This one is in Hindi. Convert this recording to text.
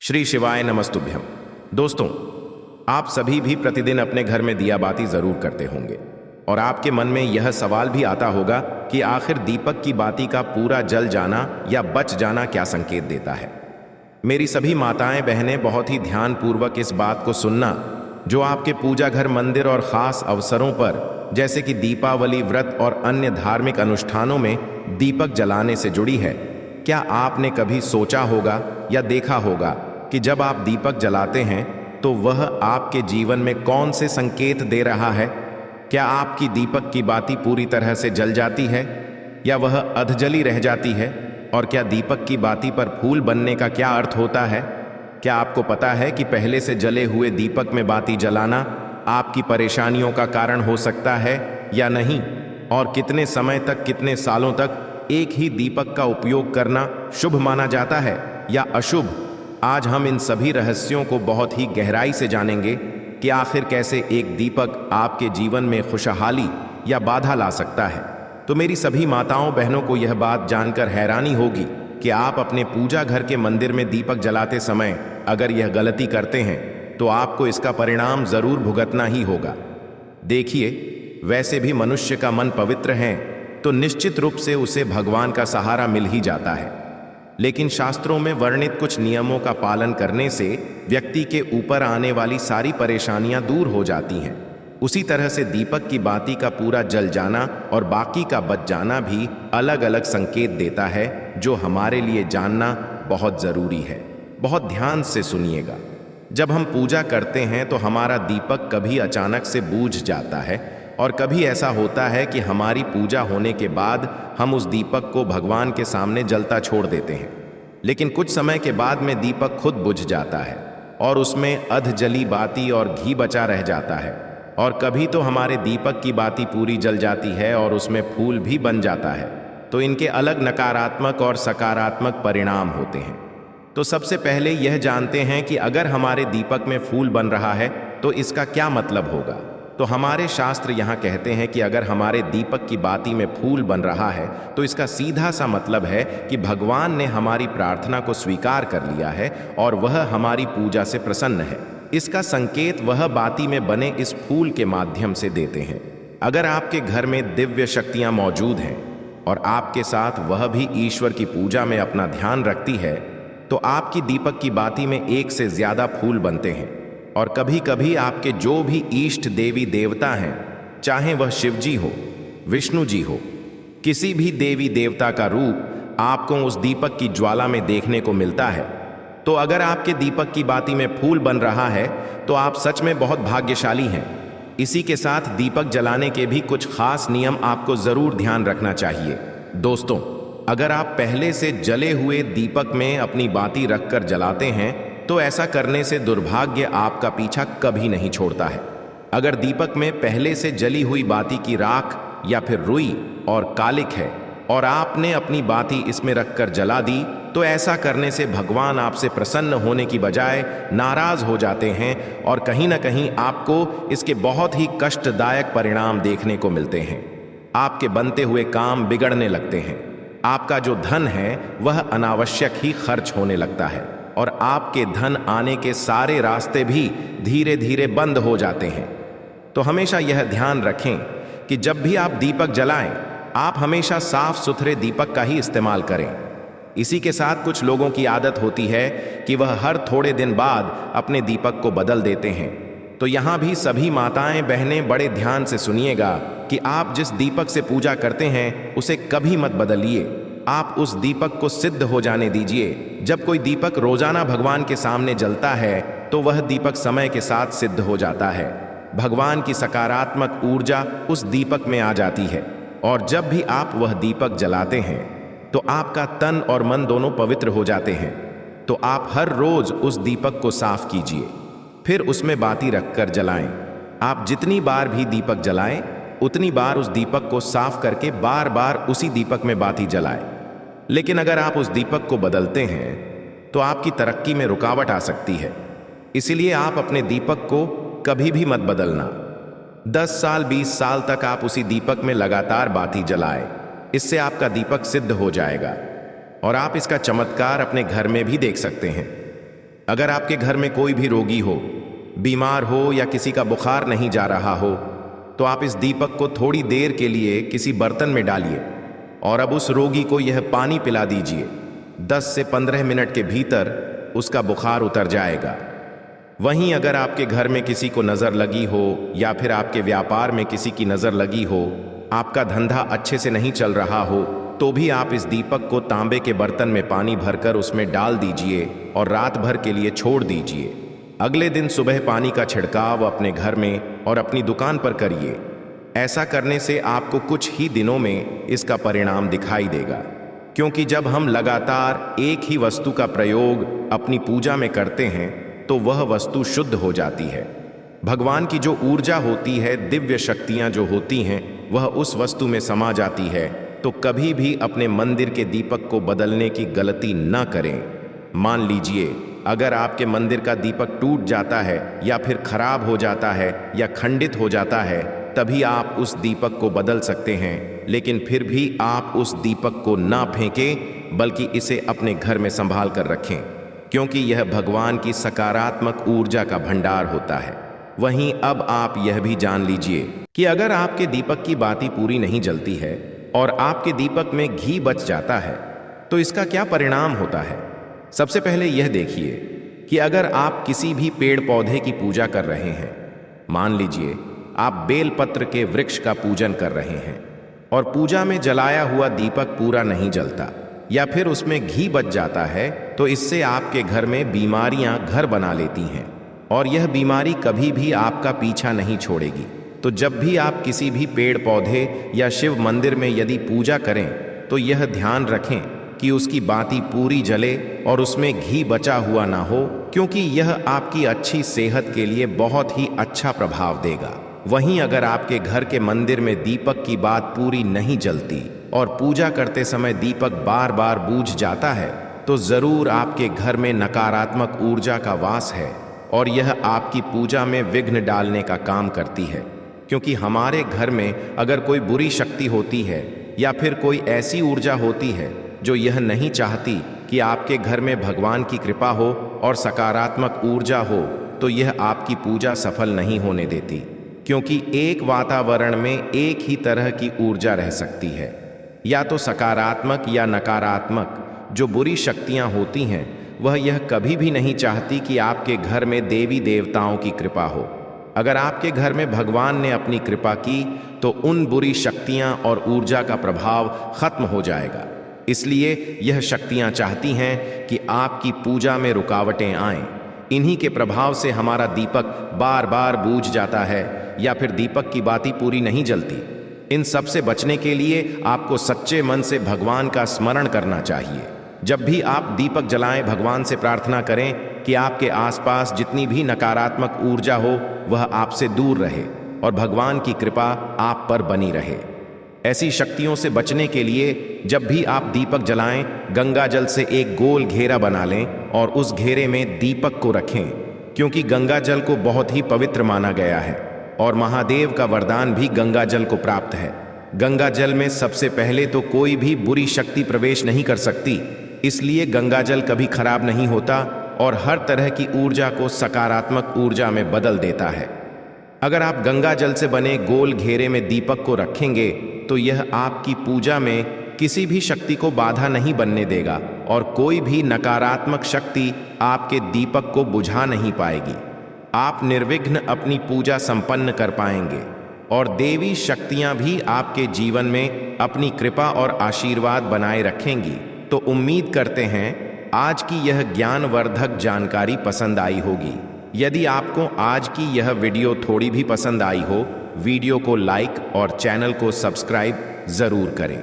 श्री शिवाय नमस्तुभ्यम। दोस्तों, आप सभी भी प्रतिदिन अपने घर में दिया बाती जरूर करते होंगे और आपके मन में यह सवाल भी आता होगा कि आखिर दीपक की बाती का पूरा जल जाना या बच जाना क्या संकेत देता है। मेरी सभी माताएं बहनें बहुत ही ध्यानपूर्वक इस बात को सुनना जो आपके पूजा घर, मंदिर और खास अवसरों पर जैसे कि दीपावली, व्रत और अन्य धार्मिक अनुष्ठानों में दीपक जलाने से जुड़ी है। क्या आपने कभी सोचा होगा या देखा होगा कि जब आप दीपक जलाते हैं तो वह आपके जीवन में कौन से संकेत दे रहा है? क्या आपकी दीपक की बाती पूरी तरह से जल जाती है या वह अधजली रह जाती है? और क्या दीपक की बाती पर फूल बनने का क्या अर्थ होता है? क्या आपको पता है कि पहले से जले हुए दीपक में बाती जलाना आपकी परेशानियों का कारण हो सकता है या नहीं? और कितने समय तक, कितने सालों तक एक ही दीपक का उपयोग करना शुभ माना जाता है या अशुभ? आज हम इन सभी रहस्यों को बहुत ही गहराई से जानेंगे कि आखिर कैसे एक दीपक आपके जीवन में खुशहाली या बाधा ला सकता है। तो मेरी सभी माताओं बहनों को यह बात जानकर हैरानी होगी कि आप अपने पूजा घर के मंदिर में दीपक जलाते समय अगर यह गलती करते हैं तो आपको इसका परिणाम जरूर भुगतना ही होगा। देखिए, वैसे भी मनुष्य का मन पवित्र है तो निश्चित रूप से उसे भगवान का सहारा मिल ही जाता है, लेकिन शास्त्रों में वर्णित कुछ नियमों का पालन करने से व्यक्ति के ऊपर आने वाली सारी परेशानियां दूर हो जाती हैं। उसी तरह से दीपक की बाती का पूरा जल जाना और बाकी का बच जाना भी अलग अलग संकेत देता है जो हमारे लिए जानना बहुत जरूरी है। बहुत ध्यान से सुनिएगा। जब हम पूजा करते हैं तो हमारा दीपक कभी अचानक से बूझ जाता है और कभी ऐसा होता है कि हमारी पूजा होने के बाद हम उस दीपक को भगवान के सामने जलता छोड़ देते हैं, लेकिन कुछ समय के बाद में दीपक खुद बुझ जाता है और उसमें अधजली बाती और घी बचा रह जाता है। और कभी तो हमारे दीपक की बाती पूरी जल जाती है और उसमें फूल भी बन जाता है। तो इनके अलग नकारात्मक और सकारात्मक परिणाम होते हैं। तो सबसे पहले यह जानते हैं कि अगर हमारे दीपक में फूल बन रहा है तो इसका क्या मतलब होगा। तो हमारे शास्त्र यहाँ कहते हैं कि अगर हमारे दीपक की बाती में फूल बन रहा है तो इसका सीधा सा मतलब है कि भगवान ने हमारी प्रार्थना को स्वीकार कर लिया है और वह हमारी पूजा से प्रसन्न है। इसका संकेत वह बाती में बने इस फूल के माध्यम से देते हैं। अगर आपके घर में दिव्य शक्तियाँ मौजूद हैं और आपके साथ वह भी ईश्वर की पूजा में अपना ध्यान रखती है तो आपकी दीपक की बाती में एक से ज्यादा फूल बनते हैं। और कभी कभी आपके जो भी इष्ट देवी देवता हैं, चाहे वह शिव जी हो, विष्णु जी हो, किसी भी देवी देवता का रूप आपको उस दीपक की ज्वाला में देखने को मिलता है। तो अगर आपके दीपक की बाती में फूल बन रहा है तो आप सच में बहुत भाग्यशाली हैं। इसी के साथ दीपक जलाने के भी कुछ खास नियम आपको जरूर ध्यान रखना चाहिए। दोस्तों, अगर आप पहले से जले हुए दीपक में अपनी बाती रखकर जलाते हैं तो ऐसा करने से दुर्भाग्य आपका पीछा कभी नहीं छोड़ता है। अगर दीपक में पहले से जली हुई बाती की राख या फिर रुई और कालिक है और आपने अपनी बाती इसमें रखकर जला दी तो ऐसा करने से भगवान आपसे प्रसन्न होने की बजाय नाराज हो जाते हैं और कहीं ना कहीं आपको इसके बहुत ही कष्टदायक परिणाम देखने को मिलते हैं। आपके बनते हुए काम बिगड़ने लगते हैं, आपका जो धन है वह अनावश्यक ही खर्च होने लगता है और आपके धन आने के सारे रास्ते भी धीरे धीरे बंद हो जाते हैं। तो हमेशा यह ध्यान रखें कि जब भी आप दीपक जलाएं, आप हमेशा साफ सुथरे दीपक का ही इस्तेमाल करें। इसी के साथ कुछ लोगों की आदत होती है कि वह हर थोड़े दिन बाद अपने दीपक को बदल देते हैं। तो यहाँ भी सभी माताएं बहनें बड़े ध्यान से सुनिएगा कि आप जिस दीपक से पूजा करते हैं उसे कभी मत बदलिए। आप उस दीपक को सिद्ध हो जाने दीजिए। जब कोई दीपक रोजाना भगवान के सामने जलता है तो वह दीपक समय के साथ सिद्ध हो जाता है। भगवान की सकारात्मक ऊर्जा उस दीपक में आ जाती है और जब भी आप वह दीपक जलाते हैं तो आपका तन और मन दोनों पवित्र हो जाते हैं। तो आप हर रोज उस दीपक को साफ कीजिए, फिर उसमें बाती रखकर जलाएं। आप जितनी बार भी दीपक जलाएं उतनी बार उस दीपक को साफ करके बार बार उसी दीपक में बाती जलाएं। लेकिन अगर आप उस दीपक को बदलते हैं तो आपकी तरक्की में रुकावट आ सकती है। इसीलिए आप अपने दीपक को कभी भी मत बदलना। 10 साल 20 साल तक आप उसी दीपक में लगातार बाती जलाएं। इससे आपका दीपक सिद्ध हो जाएगा और आप इसका चमत्कार अपने घर में भी देख सकते हैं। अगर आपके घर में कोई भी रोगी हो, बीमार हो या किसी का बुखार नहीं जा रहा हो, तो आप इस दीपक को थोड़ी देर के लिए किसी बर्तन में डालिए और अब उस रोगी को यह पानी पिला दीजिए। 10 से 15 मिनट के भीतर उसका बुखार उतर जाएगा। वहीं अगर आपके घर में किसी को नज़र लगी हो या फिर आपके व्यापार में किसी की नज़र लगी हो, आपका धंधा अच्छे से नहीं चल रहा हो, तो भी आप इस दीपक को तांबे के बर्तन में पानी भरकर उसमें डाल दीजिए और रात भर के लिए छोड़ दीजिए। अगले दिन सुबह पानी का छिड़काव अपने घर में और अपनी दुकान पर करिए। ऐसा करने से आपको कुछ ही दिनों में इसका परिणाम दिखाई देगा, क्योंकि जब हम लगातार एक ही वस्तु का प्रयोग अपनी पूजा में करते हैं तो वह वस्तु शुद्ध हो जाती है। भगवान की जो ऊर्जा होती है, दिव्य शक्तियां जो होती हैं, वह उस वस्तु में समा जाती है। तो कभी भी अपने मंदिर के दीपक को बदलने की गलती न करें। मान लीजिए अगर आपके मंदिर का दीपक टूट जाता है या फिर खराब हो जाता है या खंडित हो जाता है, तभी आप उस दीपक को बदल सकते हैं। लेकिन फिर भी आप उस दीपक को ना फेंकें, बल्कि इसे अपने घर में संभाल कर रखें, क्योंकि यह भगवान की सकारात्मक ऊर्जा का भंडार होता है। वहीं अब आप यह भी जान लीजिए कि अगर आपके दीपक की बाती पूरी नहीं जलती है और आपके दीपक में घी बच जाता है, तो इसका क्या परिणाम होता है। सबसे पहले यह देखिए कि अगर आप किसी भी पेड़ पौधे की पूजा कर रहे हैं, मान लीजिए आप बेलपत्र के वृक्ष का पूजन कर रहे हैं और पूजा में जलाया हुआ दीपक पूरा नहीं जलता या फिर उसमें घी बच जाता है, तो इससे आपके घर में बीमारियां घर बना लेती हैं और यह बीमारी कभी भी आपका पीछा नहीं छोड़ेगी। तो जब भी आप किसी भी पेड़ पौधे या शिव मंदिर में यदि पूजा करें, तो यह ध्यान रखें कि उसकी बाती पूरी जले और उसमें घी बचा हुआ ना हो, क्योंकि यह आपकी अच्छी सेहत के लिए बहुत ही अच्छा प्रभाव देगा। वहीं अगर आपके घर के मंदिर में दीपक की बात पूरी नहीं जलती और पूजा करते समय दीपक बार बार बूझ जाता है, तो जरूर आपके घर में नकारात्मक ऊर्जा का वास है और यह आपकी पूजा में विघ्न डालने का काम करती है। क्योंकि हमारे घर में अगर कोई बुरी शक्ति होती है या फिर कोई ऐसी ऊर्जा होती है जो यह नहीं चाहती कि आपके घर में भगवान की कृपा हो और सकारात्मक ऊर्जा हो, तो यह आपकी पूजा सफल नहीं होने देती। क्योंकि एक वातावरण में एक ही तरह की ऊर्जा रह सकती है, या तो सकारात्मक या नकारात्मक। जो बुरी शक्तियां होती हैं वह यह कभी भी नहीं चाहती कि आपके घर में देवी देवताओं की कृपा हो। अगर आपके घर में भगवान ने अपनी कृपा की तो उन बुरी शक्तियां और ऊर्जा का प्रभाव खत्म हो जाएगा। इसलिए यह शक्तियां चाहती हैं कि आपकी पूजा में रुकावटें आएं। इन्हीं के प्रभाव से हमारा दीपक बार बार बूझ जाता है या फिर दीपक की बाती पूरी नहीं जलती। इन सब से बचने के लिए आपको सच्चे मन से भगवान का स्मरण करना चाहिए। जब भी आप दीपक जलाएं, भगवान से प्रार्थना करें कि आपके आसपास जितनी भी नकारात्मक ऊर्जा हो वह आपसे दूर रहे और भगवान की कृपा आप पर बनी रहे। ऐसी शक्तियों से बचने के लिए जब भी आप दीपक जलाएं, गंगा जल से एक गोल घेरा बना लें और उस घेरे में दीपक को रखें, क्योंकि गंगा जल को बहुत ही पवित्र माना गया है और महादेव का वरदान भी गंगा जल को प्राप्त है। गंगा जल में सबसे पहले तो कोई भी बुरी शक्ति प्रवेश नहीं कर सकती, इसलिए गंगा जल कभी खराब नहीं होता और हर तरह की ऊर्जा को सकारात्मक ऊर्जा में बदल देता है। अगर आप गंगा जल से बने गोल घेरे में दीपक को रखेंगे तो यह आपकी पूजा में किसी भी शक्ति को बाधा नहीं बनने देगा और कोई भी नकारात्मक शक्ति आपके दीपक को बुझा नहीं पाएगी। आप निर्विघ्न अपनी पूजा संपन्न कर पाएंगे और देवी शक्तियां भी आपके जीवन में अपनी कृपा और आशीर्वाद बनाए रखेंगी। तो उम्मीद करते हैं आज की यह ज्ञानवर्धक जानकारी पसंद आई होगी। यदि आपको आज की यह वीडियो थोड़ी भी पसंद आई हो, वीडियो को लाइक और चैनल को सब्सक्राइब जरूर करें।